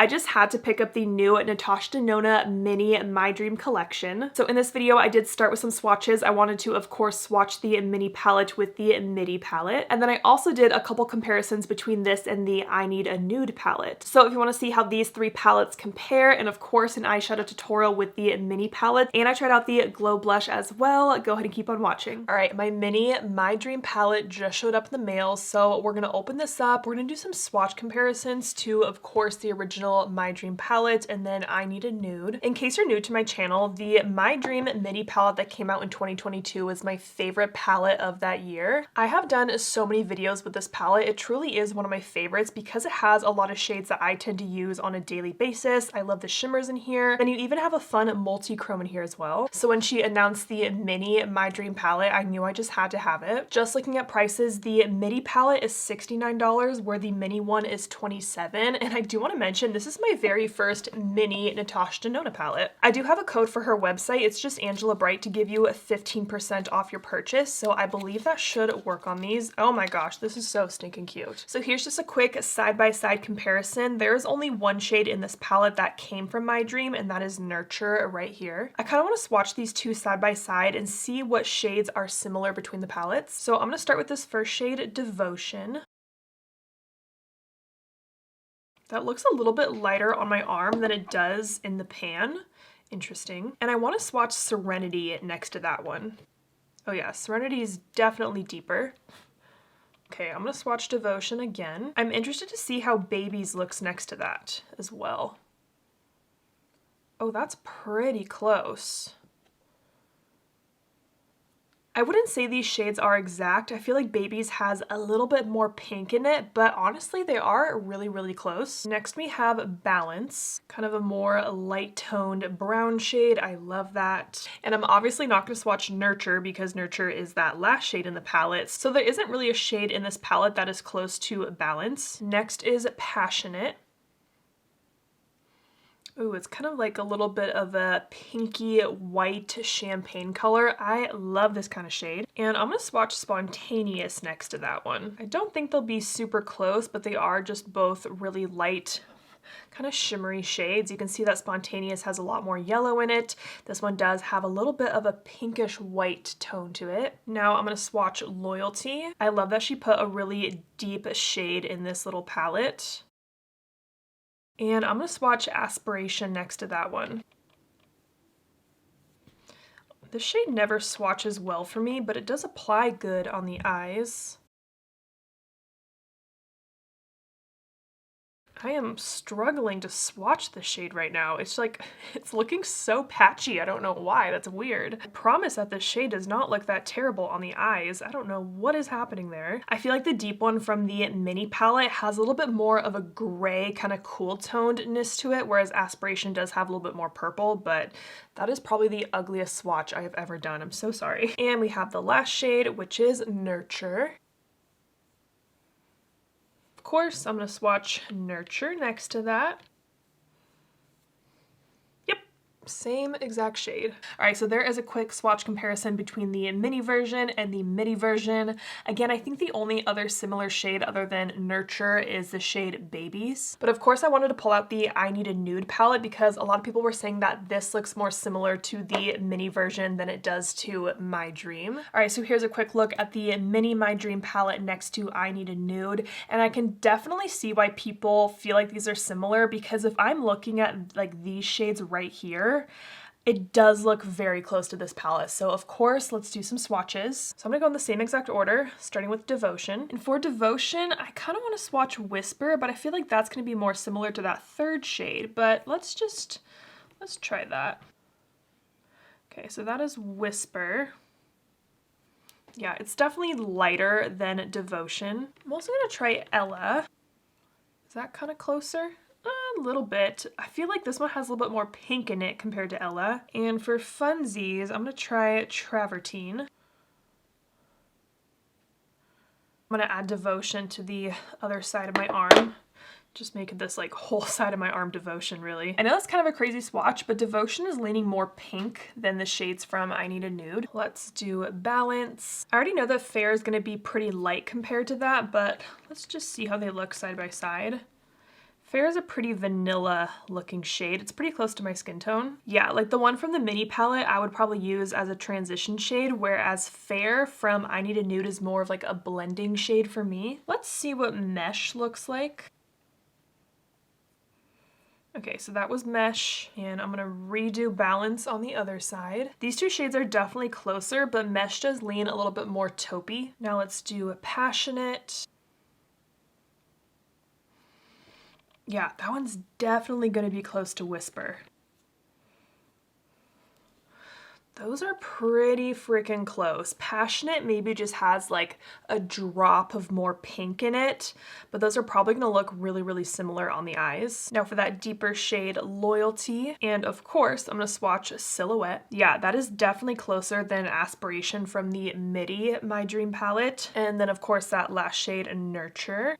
I just had to pick up the new Natasha Denona Mini My Dream collection. So in this video, I did start with some swatches. I wanted to, of course, swatch the mini palette with the midi palette. And then I also did a couple comparisons between this and the I Need a Nude palette. So if you want to see how these three palettes compare, and of course an eyeshadow tutorial with the mini palette, and I tried out the glow blush as well, go ahead and keep on watching. All right, my mini My Dream palette just showed up in the mail, so we're gonna open this up. We're gonna do some swatch comparisons to, of course, the original My Dream palette and then I Need a Nude. In case you're new to my channel, the My Dream mini palette that came out in 2022 is my favorite palette of that year. I have done so many videos with this palette. It truly is one of my favorites because it has a lot of shades that I tend to use on a daily basis. I love the shimmers in here. Then you even have a fun multi-chrome in here as well. So when she announced the mini My Dream palette, I knew I just had to have it. Just looking at prices, the midi palette is $69, where the mini one is $27. And I do want to mention, this is my very first mini Natasha Denona palette. I do have a code for her website. It's just Angela Bright to give you a 15% off your purchase. So I believe that should work on these. Oh my gosh, this is so stinking cute. So here's just a quick side-by-side comparison. There's only one shade in this palette that came from My Dream, and that is Nurture right here. I kind of want to swatch these two side by side and see what shades are similar between the palettes. So I'm going to start with this first shade, Devotion. That looks a little bit lighter on my arm than it does in the pan. Interesting. And I want to swatch Serenity next to that one. Oh yeah, Serenity is definitely deeper. Okay, I'm going to swatch Devotion again. I'm interested to see how Babies looks next to that as well. Oh, that's pretty close. I wouldn't say these shades are exact. I feel like Babies has a little bit more pink in it, but honestly, they are really, really close. Next, we have Balance, kind of a more light-toned brown shade. I love that. And I'm obviously not going to swatch Nurture because Nurture is that last shade in the palette, so there isn't really a shade in this palette that is close to Balance. Next is Passionate. Ooh, it's kind of like a little bit of a pinky white champagne color. I love this kind of shade. And I'm going to swatch Spontaneous next to that one. I don't think they'll be super close, but they are just both really light, kind of shimmery shades. You can see that Spontaneous has a lot more yellow in it. This one does have a little bit of a pinkish white tone to it. Now I'm going to swatch Loyalty. I love that she put a really deep shade in this little palette. And I'm going to swatch Aspiration next to that one. This shade never swatches well for me, but it does apply good on the eyes. I am struggling to swatch this shade right now. It's like, it's looking so patchy. I don't know why. That's weird. I promise that this shade does not look that terrible on the eyes. I don't know what is happening there. I feel like the deep one from the mini palette has a little bit more of a gray kind of cool tonedness to it, whereas Aspiration does have a little bit more purple, but that is probably the ugliest swatch I have ever done. I'm so sorry. And we have the last shade, which is Nurture. Of course, I'm going to swatch Nurture next to that. Same exact shade. All right, so there is a quick swatch comparison between the mini version and the midi version. Again, I think the only other similar shade other than Nurture is the shade Babies. But of course, I wanted to pull out the I Need a Nude palette because a lot of people were saying that this looks more similar to the mini version than it does to My Dream. All right, so here's a quick look at the mini My Dream palette next to I Need a Nude. And I can definitely see why people feel like these are similar because if I'm looking at like these shades right here, it does look very close to this palette. So of course, let's do some swatches. So I'm gonna go in the same exact order, starting with Devotion. And for Devotion, I kind of want to swatch Whisper, but I feel like that's gonna be more similar to that third shade, but let's try that. Okay, so that is Whisper. Yeah, it's definitely lighter than Devotion. I'm also gonna try Ella. Is that kind of closer? A little bit. I feel like this one has a little bit more pink in it compared to Ella. And for funsies, I'm going to try Travertine. I'm going to add Devotion to the other side of my arm. Just making this like whole side of my arm Devotion, really. I know that's kind of a crazy swatch, but Devotion is leaning more pink than the shades from I Need a Nude. Let's do Balance. I already know that Fair is going to be pretty light compared to that, but let's just see how they look side by side. Fair is a pretty vanilla looking shade. It's pretty close to my skin tone. Yeah, like the one from the mini palette I would probably use as a transition shade, whereas Fair from I Need a Nude is more of like a blending shade for me. Let's see what Mesh looks like. Okay, so that was Mesh, and I'm gonna redo Balance on the other side. These two shades are definitely closer, but Mesh does lean a little bit more taupey. Now let's do Passionate. Yeah, that one's definitely gonna be close to Whisper. Those are pretty freaking close. Passionate maybe just has like a drop of more pink in it, but those are probably gonna look really, really similar on the eyes. Now for that deeper shade, Loyalty, and of course, I'm gonna swatch Silhouette. Yeah, that is definitely closer than Aspiration from the MIDI My Dream palette. And then of course that last shade, Nurture.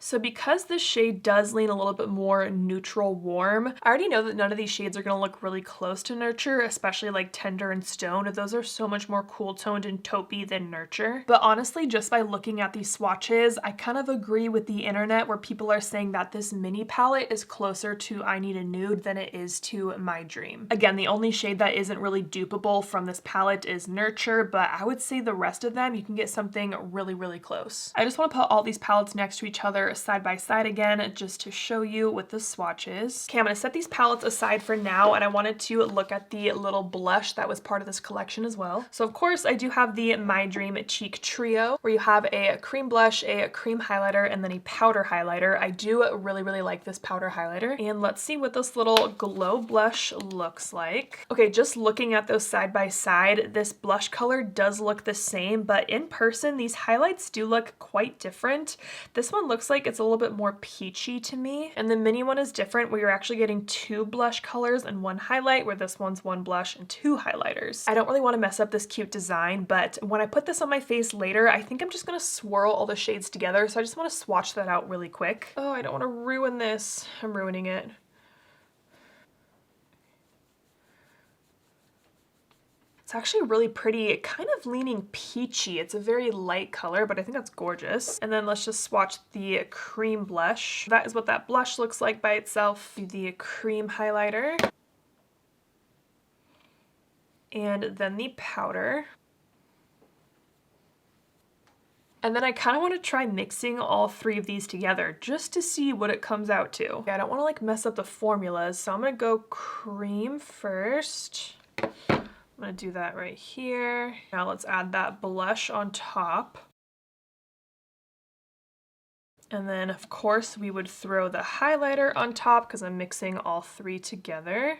So because this shade does lean a little bit more neutral warm, I already know that none of these shades are gonna look really close to Nurture, especially like Tender and Stone. Those are so much more cool toned and taupey than Nurture. But honestly, just by looking at these swatches, I kind of agree with the internet where people are saying that this mini palette is closer to I Need a Nude than it is to My Dream. Again, the only shade that isn't really dupeable from this palette is Nurture, but I would say the rest of them, you can get something really, really close. I just wanna put all these palettes next to each other side by side again just to show you with the swatches. Okay, I'm gonna set these palettes aside for now, and I wanted to look at the little blush that was part of this collection as well. So of course I do have the My Dream Cheek Trio, where you have a cream blush, a cream highlighter, and then a powder highlighter. I do really, really like this powder highlighter. And let's see what this little glow blush looks like. Okay, just looking at those side by side, this blush color does look the same, but in person these highlights do look quite different. This one looks like it's a little bit more peachy to me, and the mini one is different where you're actually getting two blush colors and one highlight, where this one's one blush and two highlighters. I don't really want to mess up this cute design, but when I put this on my face later, I think I'm just gonna swirl all the shades together, so I just want to swatch that out really quick. Oh, I don't want to ruin this. I'm ruining it. It's actually really pretty, kind of leaning peachy. It's a very light color, but I think that's gorgeous. And then let's just swatch the cream blush. That is what that blush looks like by itself. Do the cream highlighter. And then the powder. And then I kind of want to try mixing all three of these together just to see what it comes out to. I don't want to like mess up the formulas, so I'm gonna go cream first. I'm gonna do that right here. Now let's add that blush on top. And then of course we would throw the highlighter on top because I'm mixing all three together.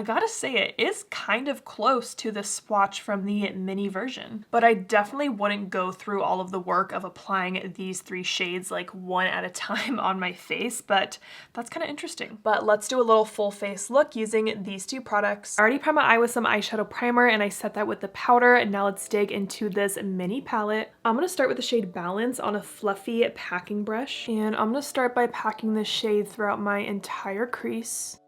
I gotta say, it is kind of close to the swatch from the mini version, but I definitely wouldn't go through all of the work of applying these three shades like one at a time on my face, but that's kind of interesting. But let's do a little full face look using these two products. I already primed my eye with some eyeshadow primer and I set that with the powder, and now let's dig into this mini palette. I'm gonna start with the shade Balance on a fluffy packing brush, and I'm gonna start by packing this shade throughout my entire crease.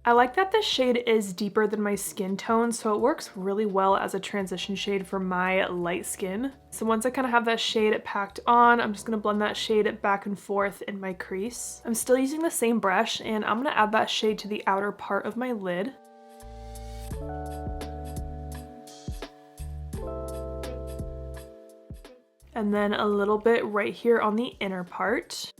I like that this shade is deeper than my skin tone, so it works really well as a transition shade for my light skin. So once I kind of have that shade packed on, I'm just going to blend that shade back and forth in my crease. I'm still using the same brush, and I'm going to add that shade to the outer part of my lid. And then a little bit right here on the inner part.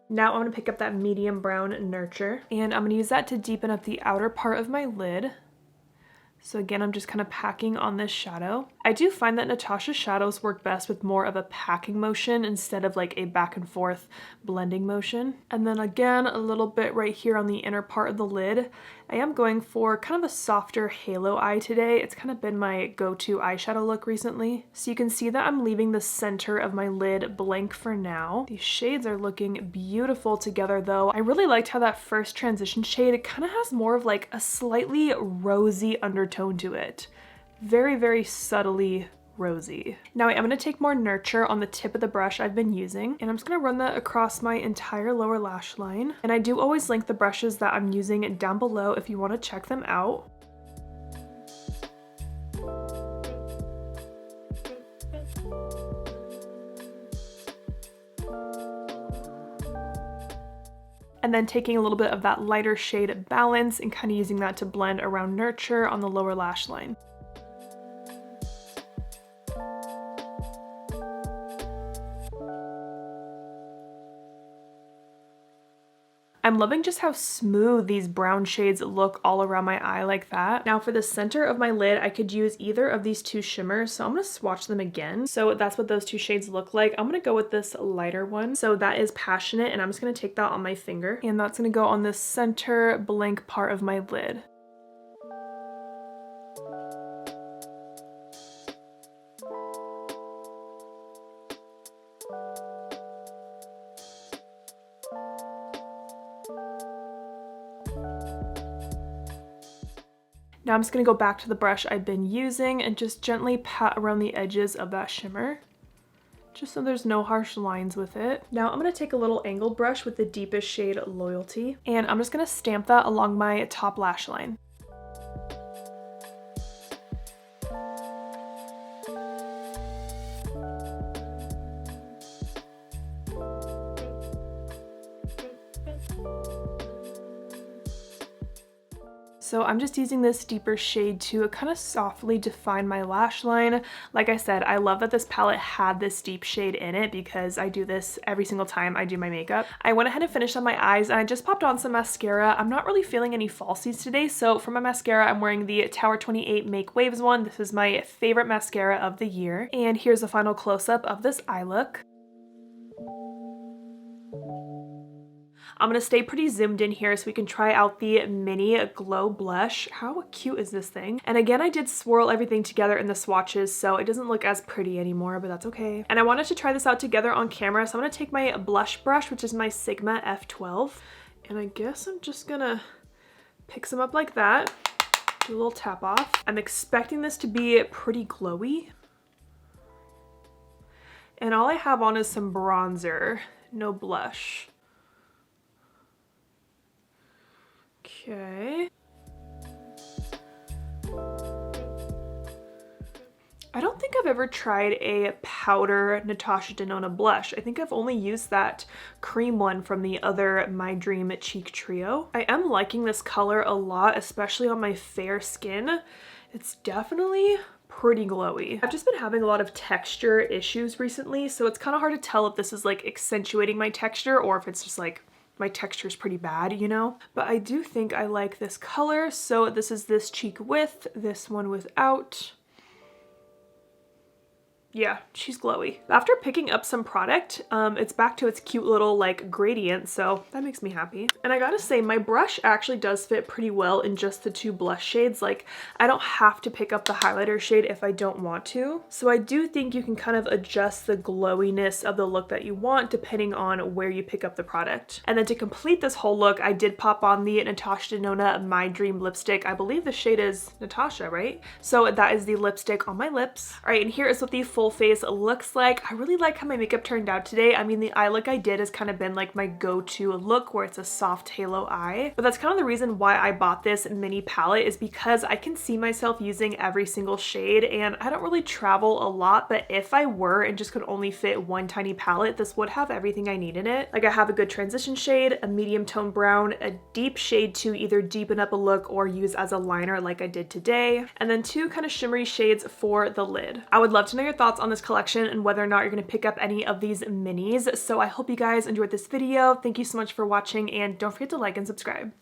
Now I'm going to pick up that medium brown Nurture, and I'm going to use that to deepen up the outer part of my lid. So again, I'm just kind of packing on this shadow. I do find that Natasha's shadows work best with more of a packing motion instead of like a back and forth blending motion. And then again, a little bit right here on the inner part of the lid. I am going for kind of a softer halo eye today. It's kind of been my go-to eyeshadow look recently. So you can see that I'm leaving the center of my lid blank for now. These shades are looking beautiful together though. I really liked how that first transition shade, it kind of has more of like a slightly rosy undertone to it. Very, very subtly rosy. Now I'm going to take more Nurture on the tip of the brush I've been using, and I'm just going to run that across my entire lower lash line. And I do always link the brushes that I'm using down below if you want to check them out. And then taking a little bit of that lighter shade Balance and kind of using that to blend around Nurture on the lower lash line. I'm loving just how smooth these brown shades look all around my eye like that. Now for the center of my lid, I could use either of these two shimmers, so I'm going to swatch them again. So that's what those two shades look like. I'm going to go with this lighter one. So that is Passionate, and I'm just going to take that on my finger, and that's going to go on the center blank part of my lid. Now I'm just going to go back to the brush I've been using and just gently pat around the edges of that shimmer, just so there's no harsh lines with it. Now I'm going to take a little angled brush with the deepest shade Loyalty, and I'm just going to stamp that along my top lash line. So I'm just using this deeper shade to kind of softly define my lash line. Like I said, I love that this palette had this deep shade in it because I do this every single time I do my makeup. I went ahead and finished on my eyes, and I just popped on some mascara. I'm not really feeling any falsies today, so for my mascara, I'm wearing the Tower 28 Make Waves one. This is my favorite mascara of the year. And here's a final close-up of this eye look. I'm going to stay pretty zoomed in here so we can try out the Mini Glow Blush. How cute is this thing? And again, I did swirl everything together in the swatches, so it doesn't look as pretty anymore, but that's okay. And I wanted to try this out together on camera, so I'm going to take my blush brush, which is my Sigma F12, and I guess I'm just going to pick some up like that, do a little tap off. I'm expecting this to be pretty glowy. And all I have on is some bronzer, no blush. Okay. I don't think I've ever tried a powder Natasha Denona blush. I think I've only used that cream one from the other My Dream Cheek Trio. I am liking this color a lot, especially on my fair skin. It's definitely pretty glowy. I've just been having a lot of texture issues recently, so it's kind of hard to tell if this is like accentuating my texture or if it's just like my texture is pretty bad, you know? But I do think I like this color. So this is this cheek with, this one without. Yeah, she's glowy. After picking up some product, it's back to its cute little like gradient, so that makes me happy. And I gotta say, my brush actually does fit pretty well in just the two blush shades. Like, I don't have to pick up the highlighter shade if I don't want to. So I do think you can kind of adjust the glowiness of the look that you want depending on where you pick up the product. And then to complete this whole look, I did pop on the Natasha Denona My Dream lipstick. I believe the shade is Natasha, right? So that is the lipstick on my lips. All right, and here is what the full face looks like. I really like how my makeup turned out today. I mean, the eye look I did has kind of been like my go-to look where it's a soft halo eye, but that's kind of the reason why I bought this mini palette, is because I can see myself using every single shade, and I don't really travel a lot, but if I were and just could only fit one tiny palette, this would have everything I need in it. Like, I have a good transition shade, a medium tone brown, a deep shade to either deepen up a look or use as a liner like I did today, and then two kind of shimmery shades for the lid. I would love to know your thoughts on this collection and whether or not you're going to pick up any of these minis. So I hope you guys enjoyed this video. Thank you so much for watching, and don't forget to like and subscribe.